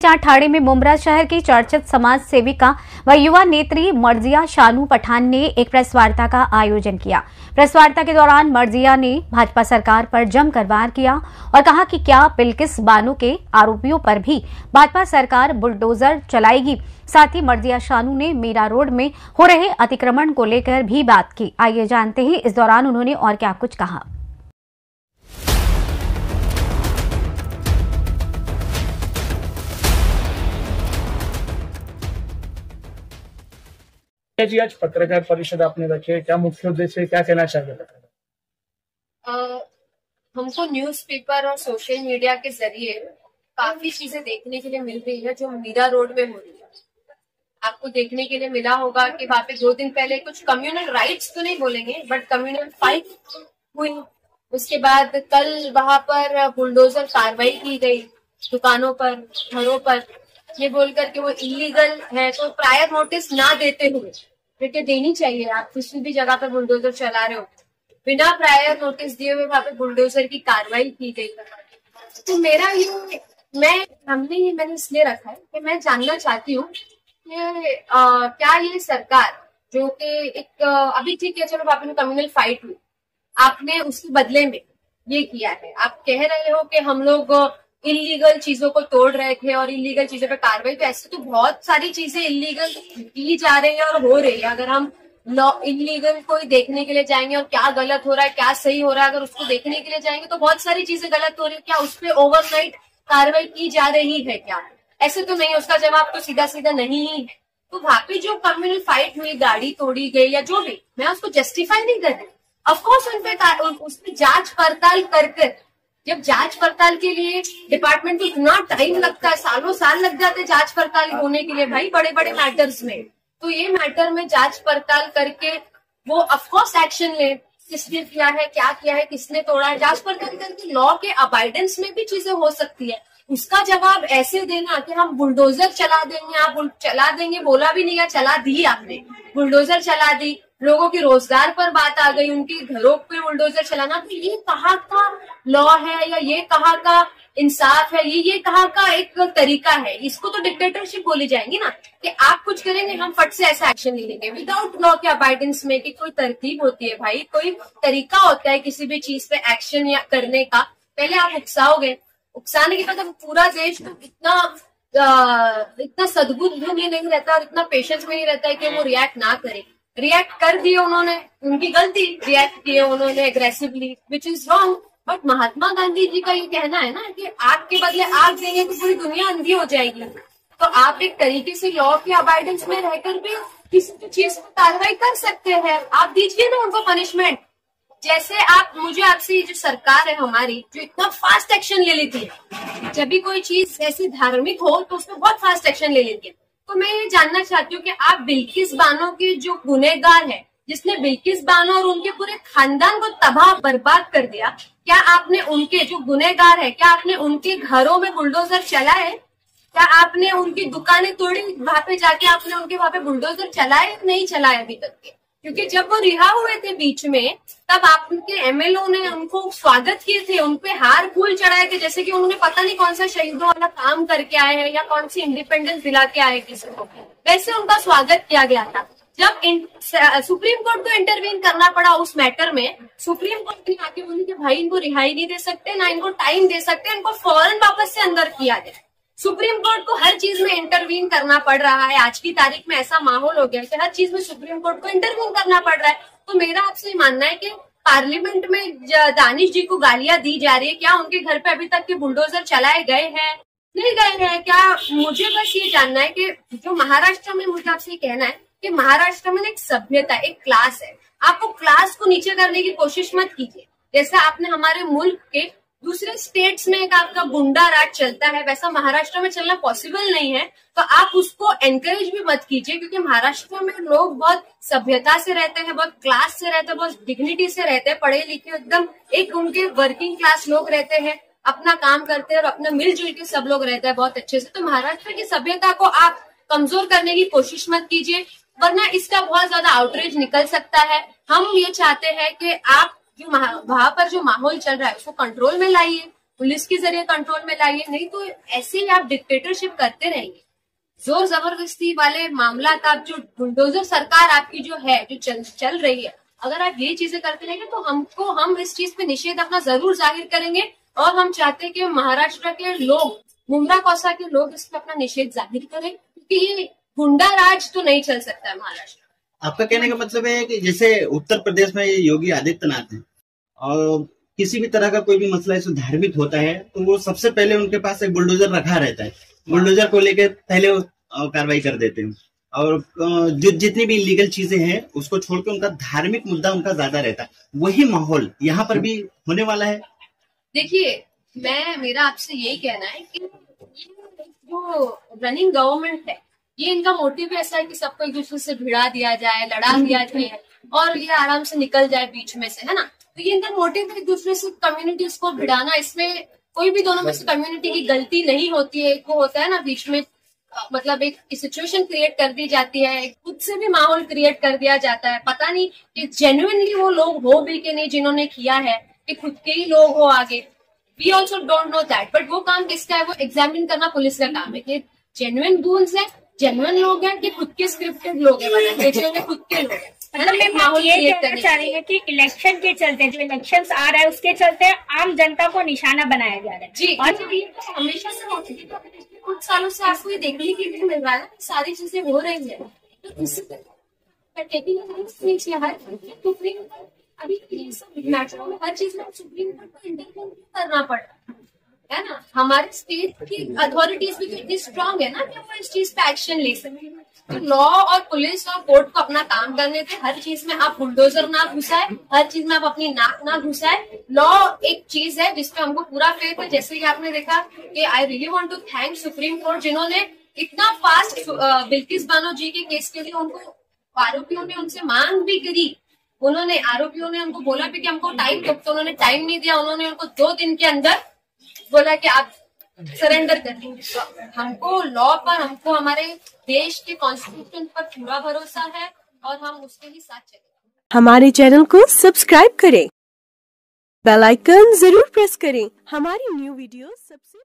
जहां ठाणे में मुमरा शहर की चर्चित समाज सेविका व युवा नेत्री मर्जिया शानू पठान ने एक प्रेस वार्ता का आयोजन किया। प्रेस वार्ता के दौरान मर्जिया ने भाजपा सरकार पर जमकर वार किया और कहा कि क्या बिल्किस बानो के आरोपियों पर भी भाजपा सरकार बुलडोजर चलाएगी। साथ ही मर्जिया शानू ने मीरा रोड में हो रहे अतिक्रमण को लेकर भी बात की। आइए जानते हैं इस दौरान उन्होंने और क्या कुछ कहा। जी आज पत्रकार परिषद आपने रखी है, क्या मुख्य उद्देश्य, क्या कहना चाहिए? हमको न्यूज़पेपर और सोशल मीडिया के जरिए काफी चीजें देखने के लिए मिल रही है जो मीरा रोड में हो रही है। आपको देखने के लिए मिला होगा कि वहाँ पे 2 दिन पहले कुछ कम्युनल राइट्स तो नहीं बोलेंगे बट कम्युनल फाइट हुई। उसके बाद कल वहां पर बुलडोजर कार्रवाई की गई दुकानों पर, घरों पर, ये बोलकर कि वो इलीगल है। तो प्रायर नोटिस ना देते हुए, क्योंकि देनी चाहिए, आप किसी भी जगह पे बुलडोजर चला रहे हो, बिना प्रायर नोटिस दिए हुए वहां पे बुलडोजर की कार्रवाई की गई। तो मेरा ये मैंने इसलिए रखा है कि मैं जानना चाहती हूँ कि क्या ये सरकार जो कि एक अभी ठीक है, चलो वहां पे कम्युनल फाइट हुई, आपने उसके बदले में ये किया है। आप कह रहे हो कि हम लोग इलीगल चीजों को तोड़ रहे थे और इलीगल चीजों पे कार्रवाई, तो ऐसे तो बहुत सारी चीजें इलीगल की जा रही है और हो रही है। अगर हम लॉ इलीगल को देखने के लिए जाएंगे और क्या गलत हो रहा है क्या सही हो रहा है, अगर उसको देखने के लिए जाएंगे तो बहुत सारी चीजें गलत हो रही है। क्या उस पर ओवरनाइट कार्रवाई की जा रही है? क्या ऐसे तो नहीं। उसका जवाब तो सीधा सीधा नहीं ही है। तो वहां पे जो कम्युनल फाइट हुई, गाड़ी तोड़ी गई या जो भी, मैं उसको जस्टिफाई नहीं कर रही। ऑफकोर्स उसपे जांच पड़ताल करके, जब जांच पड़ताल के लिए डिपार्टमेंट को इतना टाइम लगता है, सालों साल लग जाते हैं जांच पड़ताल होने के लिए भाई, बड़े बड़े मैटर्स में। तो ये मैटर में जांच पड़ताल करके वो ऑफकोर्स एक्शन ले, किसने किया है, क्या किया है, किसने तोड़ा है, जांच पड़ताल करके लॉ के अबाइडेंस में भी चीजें हो सकती है। उसका जवाब ऐसे देना कि हम बुलडोजर चला देंगे, आप चला देंगे बोला भी नहीं है, चला दी आपने, बुलडोजर चला दी, लोगों के रोजगार पर बात आ गई, उनके घरों पे बुलडोजर चलाना। तो ये कहाँ का लॉ है या ये कहाँ का इंसाफ है? ये कहाँ का एक तरीका है? इसको तो डिक्टेटरशिप बोली जाएंगी ना, कि आप कुछ करेंगे हम फट से ऐसा एक्शन ले लेंगे विदाउट लॉ के अबाइडेंस में। कि कोई तरतीब होती है भाई, कोई तरीका होता है किसी भी चीज पे एक्शन या करने का। पहले आप उकसाओगे, उकसाने के बाद पूरा देश तो इतना सद्बुद्ध नहीं रहता और इतना पेशेंस में नहीं रहता है कि वो रिएक्ट ना करे। रिएक्ट कर दिए उन्होंने, उनकी गलती, रिएक्ट किए उन्होंने aggressively, which is wrong. But Mahatma Gandhi ji का ये कहना है ना कि आग के बदले आग देंगे तो पूरी दुनिया अंधी हो जाएगी। तो आप एक तरीके से लॉ के अबाइडेंस में रहकर भी किसी भी चीज पर कार्रवाई कर सकते हैं। आप दीजिए ना उनको पनिशमेंट। जैसे मुझे आपसे जो सरकार है हमारी, जो इतना फास्ट एक्शन ले लेती है, जब भी कोई चीज ऐसी धार्मिक हो तो उसमें बहुत फास्ट एक्शन ले लेती है। तो मैं ये जानना चाहती हूँ कि आप बिल्किस बानो के जो गुनहगार है, जिसने बिल्किस बानो और उनके पूरे खानदान को तबाह बर्बाद कर दिया, क्या आपने उनके जो गुनहगार है, क्या आपने उनके घरों में बुलडोजर चलाए? क्या आपने उनकी दुकानें तोड़ी? वहां पे जाके आपने उनके वहां पे बुलडोजर चलाए? नहीं चलाए अभी तक के। क्योंकि जब वो रिहा हुए थे बीच में, तब आपके एमएलओ ने उनको स्वागत किए थे, उनपे हार फूल चढ़ाए थे, जैसे कि उन्होंने पता नहीं कौन सा शहीदों वाला काम करके आए हैं या कौन सी इंडिपेंडेंस दिला के आए किसी को, वैसे उनका स्वागत किया गया था। जब सुप्रीम कोर्ट को इंटरवीन करना पड़ा उस मैटर में, सुप्रीम कोर्ट ने आके बोली कि भाई इनको रिहाई नहीं दे सकते, ना इनको टाइम दे सकते, इनको फौरन वापस से अंदर किया जाए। सुप्रीम कोर्ट को हर चीज में इंटरवीन करना पड़ रहा है। आज की तारीख में ऐसा माहौल हो गया है कि हर चीज में सुप्रीम कोर्ट को इंटरवीन करना पड़ रहा है। तो मेरा आपसे मानना है कि पार्लियामेंट में दानिश जी को गालियां दी जा रही है, क्या उनके घर पे अभी तक के बुलडोजर चलाए गए हैं, नहीं गए हैं? क्या मुझे बस ये जानना है कि जो महाराष्ट्र में, मुझे आपसे कहना है कि महाराष्ट्र में एक सभ्यता, एक क्लास है। आपको क्लास को नीचे करने की कोशिश मत कीजिए। जैसे आपने हमारे मुल्क के दूसरे स्टेट्स में एक आपका गुंडा राज चलता है, वैसा महाराष्ट्र में चलना पॉसिबल नहीं है। तो आप उसको एनकरेज भी मत कीजिए, क्योंकि महाराष्ट्र में लोग बहुत सभ्यता से रहते हैं, बहुत क्लास से रहते हैं, बहुत डिग्निटी से रहते हैं, पढ़े लिखे एकदम एक उनके वर्किंग क्लास लोग रहते हैं, अपना काम करते हैं और अपना मिलजुल के सब लोग रहते हैं बहुत अच्छे से। तो महाराष्ट्र की सभ्यता को आप कमजोर करने की कोशिश मत कीजिए, वरना इसका बहुत ज्यादा आउटरीच निकल सकता है। हम ये चाहते हैं कि आप जो वहां पर जो माहौल चल रहा है उसको कंट्रोल में लाइए, पुलिस के जरिए कंट्रोल में लाइए, नहीं तो ऐसे ही आप डिक्टेटरशिप करते रहेंगे। जोर जबरदस्ती वाले मामला आप जो बुलडोजर सरकार आपकी जो है जो चल रही है, अगर आप ये चीजें करते रहेंगे तो हम इस चीज पे निषेध अपना जरूर जाहिर करेंगे। और हम चाहते हैं कि महाराष्ट्र के लोग, मुंब्रा कौसा के लोग इस पे अपना निषेध जाहिर करें, क्योंकि ये गुंडा राज तो नहीं चल सकता है महाराष्ट्र। आपका कहने का मतलब है कि जैसे उत्तर प्रदेश में योगी आदित्यनाथ है और किसी भी तरह का कोई भी मसला इसमें धार्मिक होता है तो वो सबसे पहले उनके पास एक बुलडोजर रखा रहता है, बुलडोजर को लेकर पहले कार्रवाई कर देते हैं और जो जितनी भी इलीगल चीजें हैं उसको छोड़ के उनका धार्मिक मुद्दा उनका ज्यादा रहता है। वही माहौल यहाँ पर भी होने वाला है। देखिए, मेरा आपसे यही कहना है कि जो रनिंग गवर्नमेंट है, ये इनका मोटिव ऐसा है कि सबको एक दूसरे से भिड़ा दिया जाए, लड़ा दिया जाए और ये आराम से निकल जाए बीच में से, है ना। तो ये इनका मोटिव है एक दूसरे से कम्युनिटीज को भिड़ाना। इसमें कोई भी दोनों में से कम्युनिटी की गलती नहीं होती है। वो होता है ना बीच में, मतलब एक सिचुएशन क्रिएट कर दी जाती है, खुद से भी माहौल क्रिएट कर दिया जाता है। पता नहीं कि जेन्युइनली वो लोग हो भी कि नहीं जिन्होंने किया है, कि खुद के ही लोग हो आगे। We also don't know that, but वो काम किसका है, वो एग्जामिन करना पुलिस का काम है कि जेन्युइन गोल्स है, जेन्युइन लोग हैं कि खुद के स्क्रिप्टेड लोग हैं, खुद के लोग हैं। मतलब मैं माहौल ये कहना चाह रही हूँ कि इलेक्शन के चलते, जो इलेक्शंस आ रहा है उसके चलते आम जनता को निशाना बनाया जा रहा है जी। और ये तो हमेशा से होती है, तो कुछ सालों से आपको ये देखने के लिए मिल रहा है कि सारी चीजें हो रही है। तो इससे अभी मैटरों में हर चीज में सुप्रीम कोर्ट को इंटरफेयर करना पड़ रहा है ना। हमारे स्टेट की अथॉरिटीज भी तो इतनी स्ट्रांग है ना कि वो इस चीज पे एक्शन ले सके। तो लॉ और पुलिस और कोर्ट को अपना काम करने थे। हर चीज में आप बुलडोजर ना घुसाए, हर चीज में आप अपनी नाक ना घुसाए। लॉ एक चीज है जिसपे हमको पूरा फेथ है। जैसे कि आपने देखा कि I really want to thank supreme court, जिन्होंने इतना फास्ट बिल्किस बानो जी के केस के लिए उनको आरोपियों ने उनसे मांग भी करी। आरोपियों ने उनको बोला भी कि हमको टाइम दो, तो उन्होंने टाइम नहीं दिया। उन्होंने उनको 2 दिन के अंदर बोला कि आप सरेंडर कर देंगे। तो हमको लॉ पर, हमको हमारे देश के कॉन्स्टिट्यूशन पर पूरा भरोसा है और हम उसके ही साथ चलेंगे। हमारे चैनल को सब्सक्राइब करें, बेल आइकन जरूर प्रेस करें। हमारी न्यू वीडियो सबसे